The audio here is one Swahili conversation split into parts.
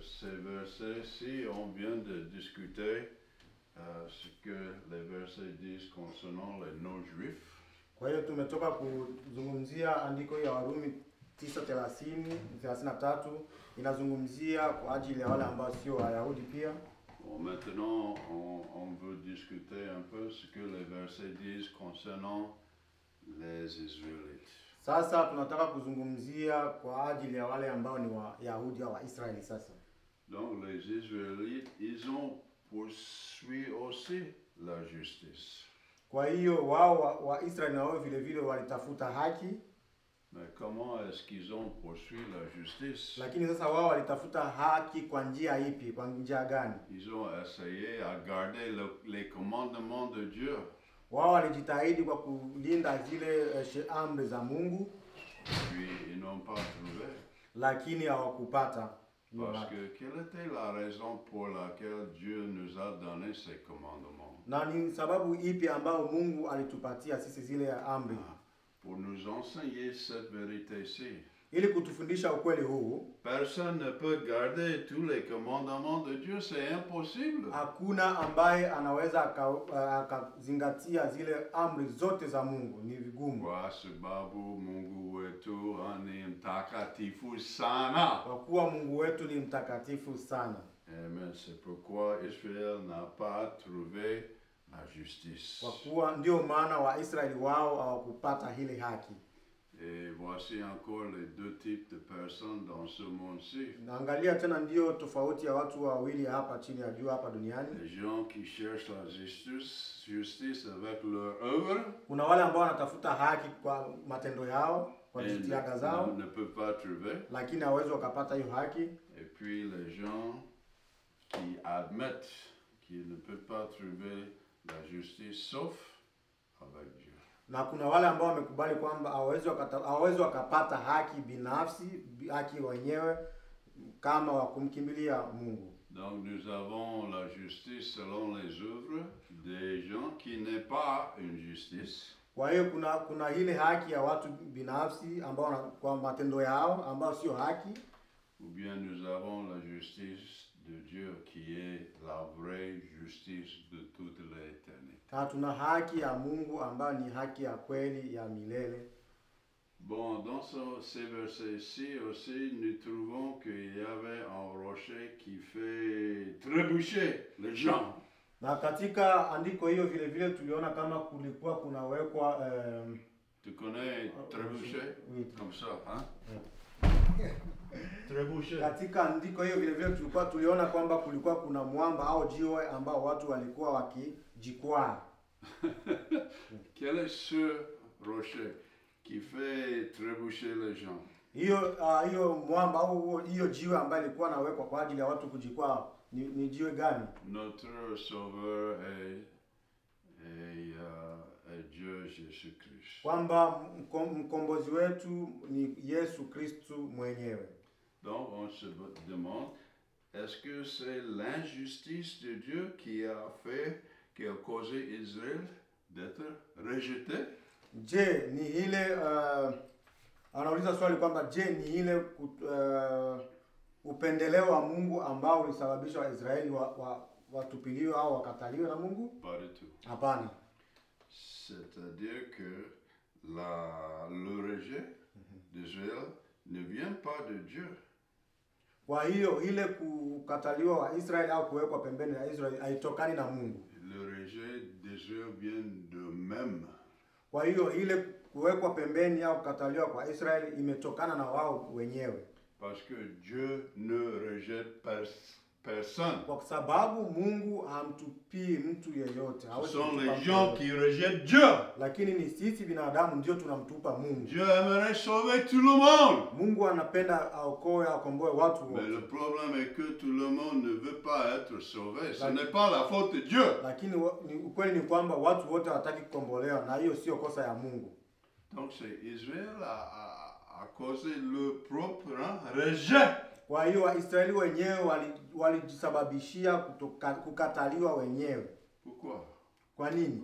ces versets-ci, on vient de discuter ce que les versets disent concernant les non-juifs. Kwa hiyo tumetoka kuzungumzia andiko ya Warumi 9:33 inazungumzia kwa ajili ya wale ambao sio Wayahudi pia. Bon, maintenant, on veut discuter un peu ce que les versets disent concernant les Israélites. Sasa tunataka kuzungumzia kwa ajili ya wale ambao ni Wayahudi au Waisraeli sasa. Donc les Israélites, ils ont poursuivi aussi la justice. Kwa hiyo wao Waisraeli na wao vile vile walitafuta haki. Mais comment est-ce qu'ils ont poursuivi la justice? Lakini sasa wao walitafuta haki kwa njia ipi? Kwa njia gani? Ils ont essayé à garder les commandements de Dieu. Wao walijitahidi kwa kulinda zile amri za Mungu. Puis ils n'ont pas trouvé. Lakini hawakupata. Parce que quelle était la raison pour laquelle Dieu nous a donné ces commandements? Na ni sababu ipi ambao Mungu alitupatia sisi zile amri? Pour nous enseigner cette vérité-ci. Ili kutufundisha ukweli huu. Personne ne peut garder tous les commandements de Dieu, c'est impossible. Hakuna ambaye anaweza akazingatia zile amri zote za Mungu, ni vigumu. Kwa sababu Mungu wetu ni mtakatifu sana. Kwa kuwa Mungu wetu ni mtakatifu sana. Amen. C'est pourquoi Israël n'a pas trouvé la justice. Kwa kuwa ndio maana Waisraeli wao hawakupata ile haki. Et voici encore les deux types de personnes dans ce monde-ci. Naangalia tena ndio tofauti ya watu wawili hapa chini ya jua hapa duniani. Les gens qui cherchent la justice avec leur œuvre. Kuna wale ambao wanatafuta haki kwa matendo yao, kwa jitihada zao. Ne peuvent pas trouver. Lakini hawezi wakapata hiyo haki. Et puis les gens qui admettent qu'ils ne peuvent pas trouver la justice sauf avec Dieu. Na kuna wale ambao wamekubali kwamba hawezi wakapata haki binafsi, haki wenyewe kama wakumkimbilia Mungu. Donc nous avons la justice selon les œuvres des gens qui n'est pas une justice. Kwa hiyo kuna ile haki ya watu binafsi ambao kwa matendo yao ambao sio haki. Ou bien nous avons la justice de Dieu qui est la vraie justice de toute l'éternité. Tuna haki ya Mungu ambayo ni haki ya kweli ya milele. Bon, dans ces versets-ci aussi, nous trouvons qu'il y avait un rocher qui fait trébucher les gens. Na katika andiko hiyo vile vile tuliona kama kulikuwa kunawekwa Tu connais trébucher? Oui. Comme ça, hein? Trébucher. Katika andiko hiyo vile vile tuliona kwamba kulikuwa kuna mwamba au jiwe ambao watu walikuwa wakijikwaa. Quel est ce rocher qui fait trébucher les gens? Hiyo mwamba au hiyo jiwe ambayo ilikuwa nawekwa kwa ajili ya watu kujikwaa ni jiwe gani? Notre sauveur est Dieu Jésus-Christ. Kwamba mkombozi wetu ni Yesu Kristo mwenyewe. Donc on se demande, est-ce que c'est l'injustice de Dieu qui a causé Israël d'être rejeté? Je, ni ile anauliza swali kwamba je, ni ile upendeleo wa Mungu ambao ulisababisha Waisraeli watupiliwe au wakataliwe na Mungu? Pas du tout. Hapana. C'est-à-dire que le rejet d'Israël ne vient pas de Dieu. Kwa hiyo ile kukataliwa wa Israeli au kuwekwa pembeni ya Israeli haitokani na Mungu. Le rejet d'Israël vient d'eux-mêmes. Kwa hiyo ile kuwekwa pembeni au kukataliwa kwa Israeli imetokana na wao wenyewe. Parce que Dieu ne rejette personne. Kwa sababu Mungu hamtupii mtu yeyote. Ce sont les gens qui rejettent Dieu. Lakini ni sisi binadamu ndio tunamtupa Mungu. Dieu aimerait sauver tout le monde. Mungu anapenda akomboe watu wote. Mais le problème est que tout le monde ne veut pas être sauvé. Ce n'est pas la faute de Dieu. Lakini ukweli ni kwamba watu wote hawataki kukombolewa na hiyo sio kosa ya Mungu. Donc c'est Israël a causé le propre rejet. Kwa hiyo Waisraeli wenyewe walijisababishia kukataliwa wenyewe. Pourquoi? Kwa nini?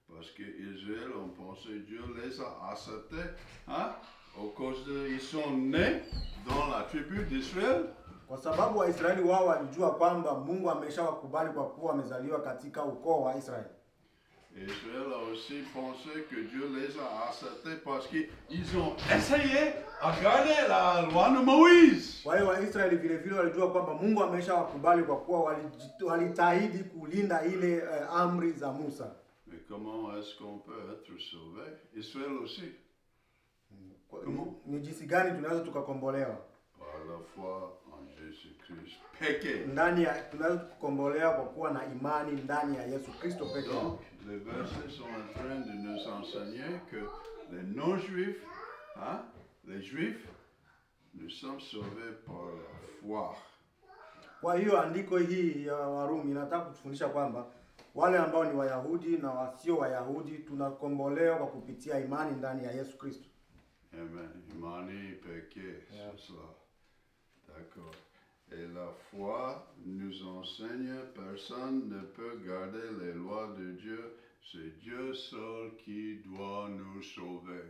Parce que Israël, on pense que Dieu les a acceptés, hein? Au cause ils sont nés dans la tribu d'Israël. Kwa sababu Waisraeli wao walijua kwamba Mungu ameshawakubali kwa kuwa wamezaliwa katika ukoo wa Israeli. Israël a aussi pensé que Dieu les a acceptés parce qu'ils ont essayé à garder la loi de Moïse. Kwa hiyo Waisraeli vile vile walijua kwamba Mungu ameshawakubali kwa kuwa walitahidi kulinda ile amri za Musa. Mais comment est-ce qu'on peut être sauvé? Israël aussi. Ni jinsi gani tunaweza tukakombolewa? Par la foi en Jésus-Christ péché. Tunaweza kukombolewa kwa kuwa na imani ndani ya Yesu Kristo pekee. Donc, les versets sont en train de nous enseigner que les non-juifs, les juifs, nous sommes sauvés par la foi. Kwa hiyo andiko hii ya Warumi inataka kutufundisha kwamba wale ambao ni Wayahudi na wasio Wayahudi tunakombolewa kwa kupitia imani ndani ya Yesu Kristo. Amen. Imani péché, c'est cela. D'accord. Et la foi nous enseigne, personne ne peut garder les lois de Dieu, c'est Dieu seul qui doit nous sauver.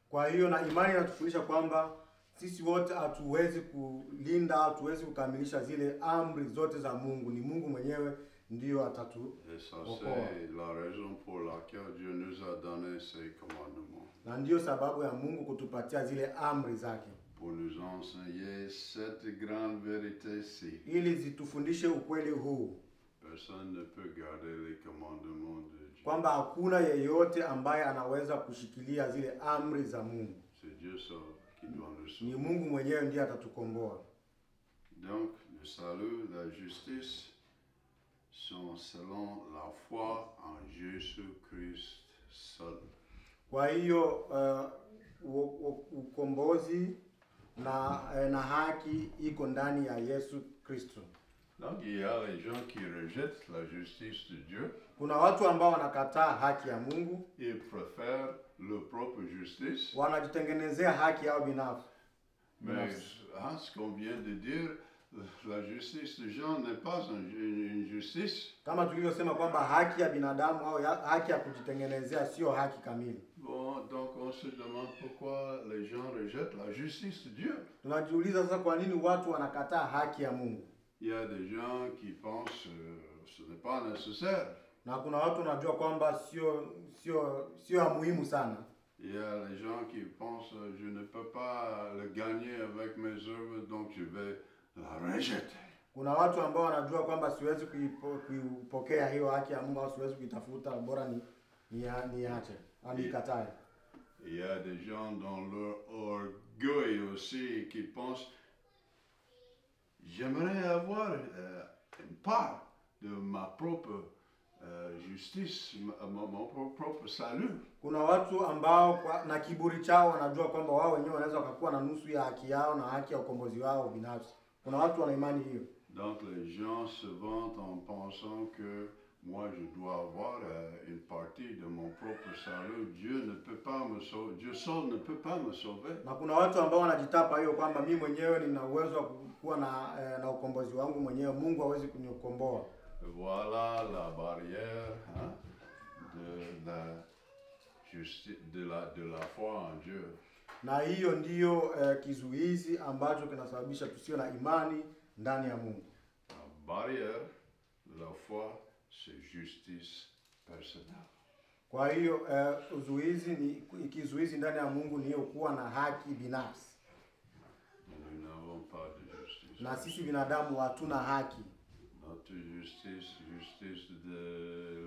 Kwa hiyo na imani inatufundisha kwamba sisi wote hatuwezi kulinda, hatuwezi kukamilisha zile amri zote za Mungu. Ni Mungu mwenyewe ndiyo atatuokoa. Et ça c'est la raison pour laquelle Dieu nous a donné ses commandements. Na ndiyo sababu ya Mungu kutupatia zile amri zake. Pour nous enseigner cette grande vérité-ci. Ili zitufundishe ukweli huu. Personne ne peut garder les commandements de Dieu. Kwamba hakuna yeyote ambaye anaweza kushikilia zile amri za Mungu. C'est Dieu seul qui doit nous sauver. Ni Mungu mwenyewe ndiye atatukomboa. Donc, le salut, la justice sont selon la foi en Jésus-Christ seul. Kwa hiyo ukombozi na haki iko ndani ya Yesu Kristo. Donc il y a les gens qui rejettent la justice de Dieu. Kuna watu ambao wanakataa haki ya Mungu. Ils préfèrent leur propre justice. Wanajitengenezea haki yao binafsi. Mais ce qu'on vient de dire, la justice de Jean n'est pas une justice. Kama tulivyosema kwamba haki ya binadamu au haki ya kujitengenezea sio haki kamili. Bon, donc on se demande pourquoi les gens rejettent la justice de Dieu. Tunajiuliza sasa kwa nini watu wanakataa haki ya Mungu? Il y a des gens qui pensent ce n'est pas nécessaire. Na kuna watu wanajua kwamba sio muhimu sana. Il y a les gens qui pensent je ne peux pas le gagner avec mes œuvres donc je vais la rejeter. Kuna watu ambao wanajua kwamba siwezi kuipokea hiyo haki ya Mungu au siwezi kuitafuta, bora niache, nikatae. Il y a des gens dans leur orgueil aussi qui pensent j'aimerais avoir une part de ma propre justice, mon propre salut. Kuna watu ambao na kiburi chao wanajua kwamba wao wenyewe wanaweza wakakuwa na nusu ya haki yao na haki ya ukombozi wao binafsi. Kuna watu wana imani hiyo. Donc les gens se vantent en pensant que moi je dois avoir une partie de mon propre salut. Dieu ne peut pas me sauver. Dieu seul ne peut pas me sauver. Na kuna watu ambao wanajitapa hiyo kwamba mimi mwenyewe nina uwezo wa kuwa na ukombozi wangu mwenyewe. Mungu hawezi kunikomboa. Voilà la barrière de la justice, de la foi en Dieu. Na hiyo ndiyo kizuizi ambacho kinasababisha tusio na imani ndani ya Mungu. La barrière de la foi, c'est justice personnelle. Kwa hiyo kizuizi ndani ya Mungu ni kuwa na haki binafsi. Nous n'avons pas de justice. Na sisi binadamu hatuna haki. Notre justice de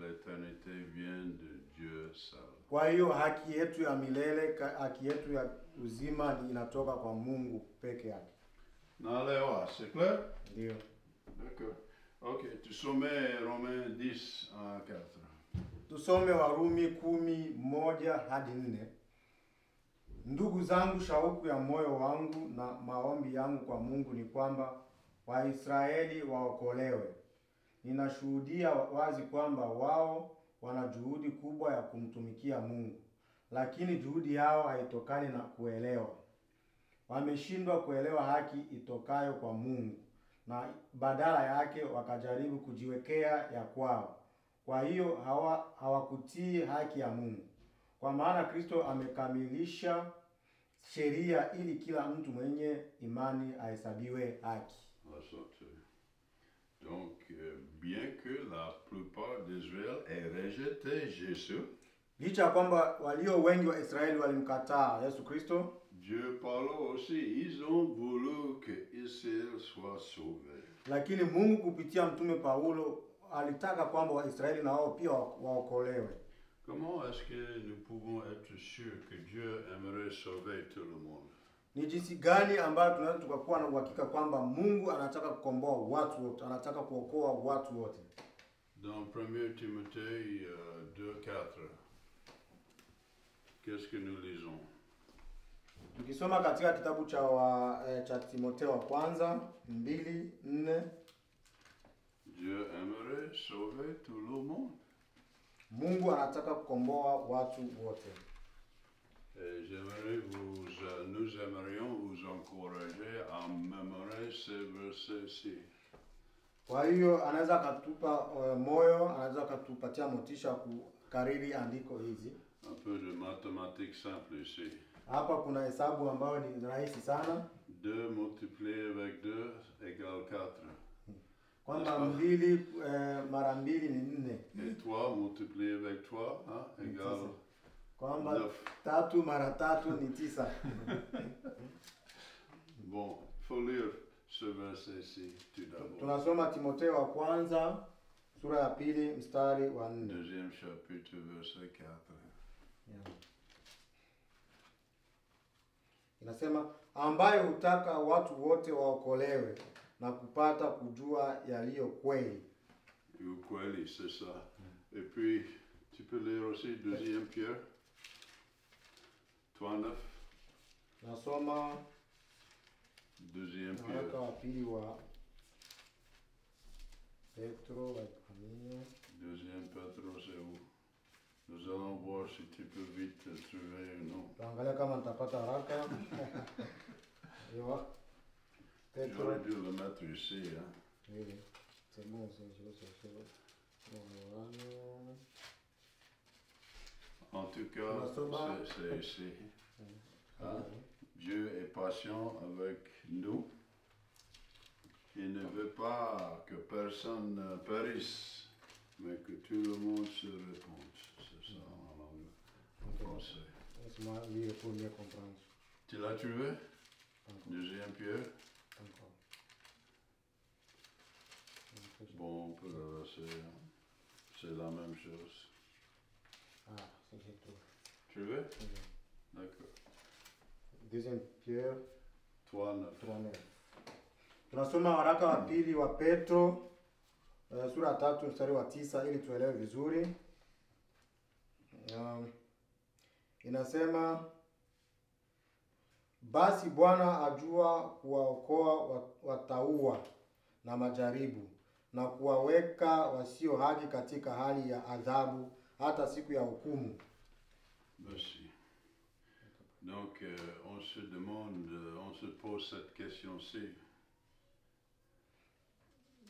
l'éternité vient de Dieu seul. Kwa hiyo haki yetu ya milele, haki yetu ya uzima inatoka kwa Mungu peke yake. N'allez-vous, c'est clair? Ndio. D'accord. OK, tusome Romains 10:4. Tusome Warumi 10:1-4. Ndugu zangu, shauku ya moyo wangu na maombi yangu kwa Mungu ni kwamba Waisraeli waokolewe. Ninashuhudia wazi kwamba wao wana juhudi kubwa ya kumtumikia Mungu, lakini juhudi yao haitokani na kuelewa. Wameshindwa kuelewa haki itokayo kwa Mungu, na badala yake wakajaribu kujiwekea ya kwao. Kwa hiyo hawakutii haki ya Mungu. Kwa maana Kristo amekamilisha sheria ili kila mtu mwenye imani ahesabiwe haki. Asante. Donc, bien que la plupart d'Israël ait rejeté Jésus, licha ya kwamba walio wengi wa Israeli walimkataa Yesu Kristo, Dieu parle aussi, ils ont voulu que Israël soit sauvé. Lakini Mungu kupitia mtume Paulo alitaka kwamba Waisraeli na wao pia waokolewe. Comment est-ce que nous pouvons être sûrs que Dieu aimerait sauver tout le monde? Ni jinsi gani ambayo tunaweza tukakuwa na uhakika kwamba Mungu anataka kukomboa watu wote, anataka kuokoa watu wote? Dans 1 Timothée 2:4, qu'est-ce que nous lisons? Tukisoma katika kitabu cha Timotheo wa kwanza 2:4, Dieu aimerait sauver tout le monde. Mungu anataka kukomboa watu wote. Et nous aimerions vous encourager à mémoriser ce verset-ci. Kwa hiyo anaweza katupa moyo, anaweza katupatia motisha kukariri andiko hizi. Un peu de mathématiques simple ici. Hapa kuna hesabu ambayo ni rahisi sana. 2 multiplié avec 2 égale 4. Kwamba 2 mara 2 ni 4. Et 3 multiplié avec 3 égale kwamba 3 mara 3 ni 9. Bon, il faut lire ce verset-ci tout d'abord. Tunasoma Timotheo wa kwanza sura ya 2 mstari wa 4. Deuxième chapitre verset 4. Yeah. Inasema ambaye hutaka watu wote waokolewe na kupata kujua yaliyo kweli. Kweli, c'est ça. Et puis, tu peux lire aussi 2 Pierre 3:9. Nasoma 2 Pierre. Waraka wa pili wa Petro wa Kwanza. 2 Petro, c'est où? Nous allons voir si tu peux vite trouver un nom. Tuangalia kama nitapata haraka. Yo. Petro. J'aurais dû le mettre ici, hein. Oui. C'est bon, je vais chercher. En tout cas, c'est ici. Hein? Dieu est patient avec nous. Il ne veut pas que personne périsse, mais que tout le monde se réponde. C'est ça en anglais, en français. Laisse-moi lire pour mieux comprendre. Tu l'as trouvé? 2 Pierre. Bon, on peut le laisser. C'est la même chose. Ah, c'est tout. Trouvé? D'accord. 2 Pierre 3:9. Tunasoma waraka wa pili wa Petro sura ya 3 mstari wa 9 ili tuelewe vizuri. Inasema basi Bwana ajua kuwaokoa watauwa na majaribu na kuwaweka wasio haki katika hali ya adhabu hata siku ya hukumu. Merci. Donc, on se demande, on se pose cette question-ci.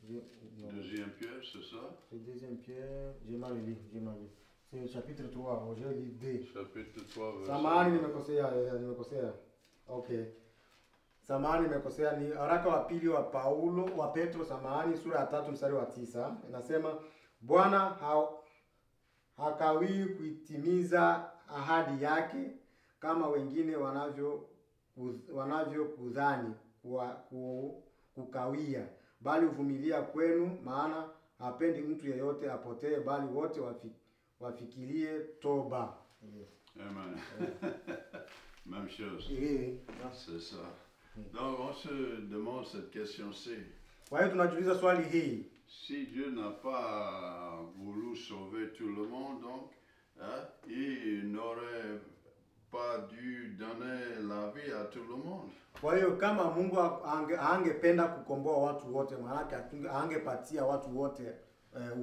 2 Pierre, c'est ça? C'est 2 Pierre, j'ai mal lu. C'est le chapitre 3, j'ai lu 2. Chapitre 3, verset. Samahani nimekosea. Okay. Samahani nimekosea, ni waraka wa pili wa Petro, samahani, sura ya 3 mstari wa 9. Inasema Bwana hakawii kuitimiza ahadi yake kama wengine wanavyokudhani kukawia, bali uvumilia kwenu, maana hapendi mtu yeyote apotee, bali wote wafikirie toba. Amen. Même chose. Oui. C'est ça. Donc, on se demande cette question-ci. Kwa hiyo tunajiuliza swali hii. Si Dieu n'a pas voulu sauver tout le monde, donc, il n'aurait pas dû donner la vie à tout le monde. Kwa hiyo kama Mungu angependa kukomboa watu wote, maana angepatia watu wote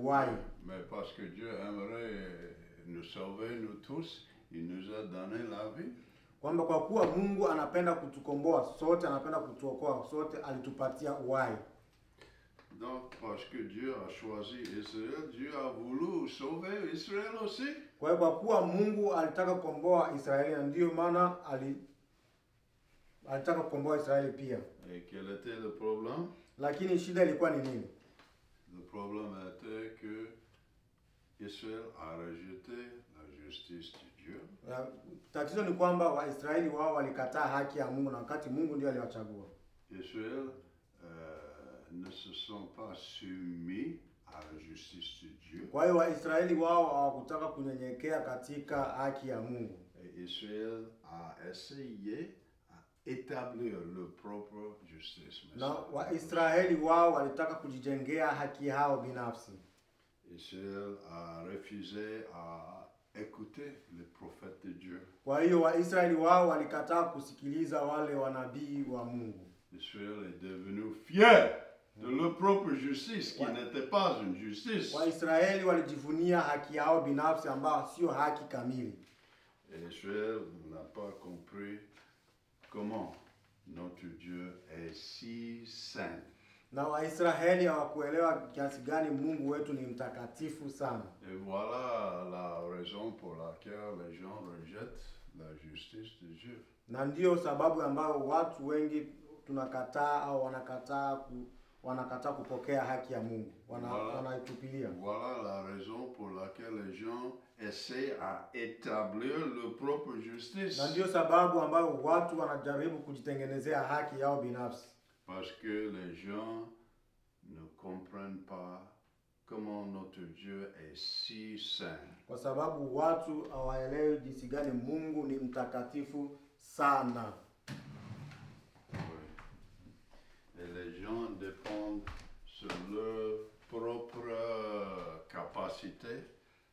uhai. Mais parce que Dieu aimerait nous sauver nous tous, il nous a donné la vie. Kwamba kwa kuwa Mungu anapenda kutukomboa sote, anapenda kutuokoa sote, alitupatia uhai. Donc, parce que Dieu a choisi Israël, Dieu a voulu sauver Israël aussi. Kwa hiyo kwa kuwa Mungu alitaka kukomboa Israeli, ndio maana alitaka kukomboa Israeli pia. Et quel était le problème? Lakini shida ilikuwa ni nini? Le problème était que Israël a rejeté la justice de Dieu. Tatizo ni kwamba Waisraeli wao walikataa haki ya Mungu na wakati Mungu ndiye aliwachagua. Israël ne se sont pas soumis à la justice de Dieu. Kwa hiyo Waisraeli wao hawakutaka kunyenyekea katika haki ya Mungu. Et Israël a essayé à établir leur propre justice. Na Waisraeli wao walitaka kujijengea haki yao binafsi. Israël a refusé à écouter les prophètes de Dieu. Kwa hiyo Waisraeli wao walikataa kusikiliza wale wanabii wa Mungu. Israël est devenu fier de leur propre justice, qui n'était pas une justice. Waisraeli walijivunia haki yao binafsi ambayo sio haki kamili. Et Israël n'a pas compris comment notre Dieu est si saint. Na Waisraeli hawakuelewa kiasi gani Mungu wetu ni mtakatifu sana. Et voilà la raison pour laquelle les gens rejettent la justice de Dieu. Na ndio sababu ambayo watu wengi tunakataa au wanakataa kupokea haki ya Mungu. Wanaitupilia. Voilà la raison pour laquelle les gens essaient à établir leur propre justice. Na ndio sababu ambayo watu wanajaribu kujitengenezea haki yao binafsi. Parce que les gens ne comprennent pas comment notre Dieu est si saint. Kwa sababu watu hawaelewi jinsi gani Mungu ni mtakatifu sana. Oui. Et les gens dépendent sur leur propre capacité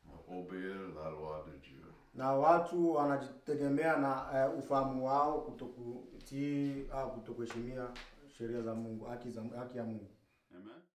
d'obéir la loi de Dieu. Na watu wanajitegemea na ufahamu wao kutokutii au kutokuheshimia sheria za Mungu, haki ya Mungu. Amen.